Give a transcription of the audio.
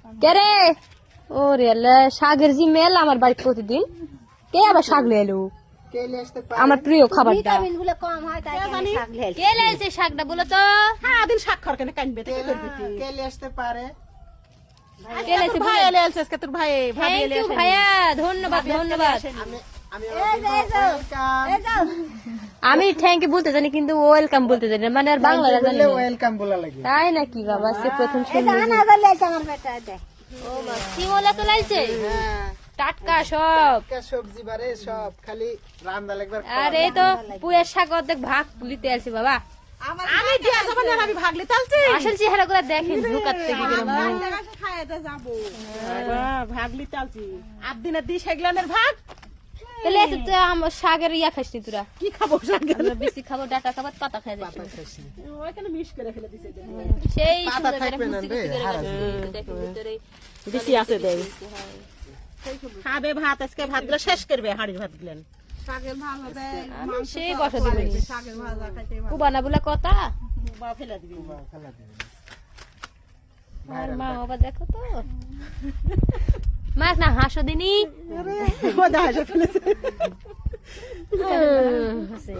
কে রে ওরে আল্লাহ শাকের জি মেল আমার বাড়ি প্রতিদিন কে আবার শাক লয়ে এলো আমার প্রিয় খাবারটা কম হয় তাই শাক লেল কে লেছে শাকটা বলো তো সারাদিন শাক খর কেন কানবে তো কি করবি তুই? কে আসতে পারে কে লেছে ভাই এলে আলছে আজকে তোর ভাই ভাবি এলে আসেনি। ভাইয়া ধন্যবাদ ধন্যবাদ আমি আমি থ্যাংক ইউ বলতে জানি কিন্তু ওয়েলকাম বলতে জানি না, মানে আর বাংলা জানি না। ওয়েলকাম বলা লাগে তাই নাকি বাবা সে প্রথম শুনলাম না বলে আমার বেটা দেখ ও মা সিমলা তো লাইছে হ্যাঁ টাটকা সব কা সবজি বারে সব খালি রান্না লাগবার আরে এই তো পুয়ের শাক অর্ধেক ভাগ লিতে আসি বাবা আমি দিয়া যাব না আমি ভাগলে তালছি আসল চেহারা গুলা দেখেন ঢুকাতে কি করে মুখ। ভাগলি তালছি আট দিনের দি সেগলানের ভাগ তাহলে এত তো আমার শাকের ইয়া খাসনি তোরা কি খাবো শাক আমরা বেশি খাবো ডাটা খাবো পাতা খাই যাচ্ছি ওইখানে মিশ করে ফেলে দিছে সেই পাতা সুন্দর করে থাকবে না কুচি রে, কুচি করে হারা রাখছি। দেখো ভিতরে বেশি আছে দেই খাবে ভাত আজকে ভাতগুলো শেষ করবে হাড়ির ভাত গুলেন আমি সেই বসা দিব কুবানা বলে কথা বা ফেলে দিবি আর মা বাবা দেখো তো মা না হাসো দিনি ও দেখা ফেলেছে হাসে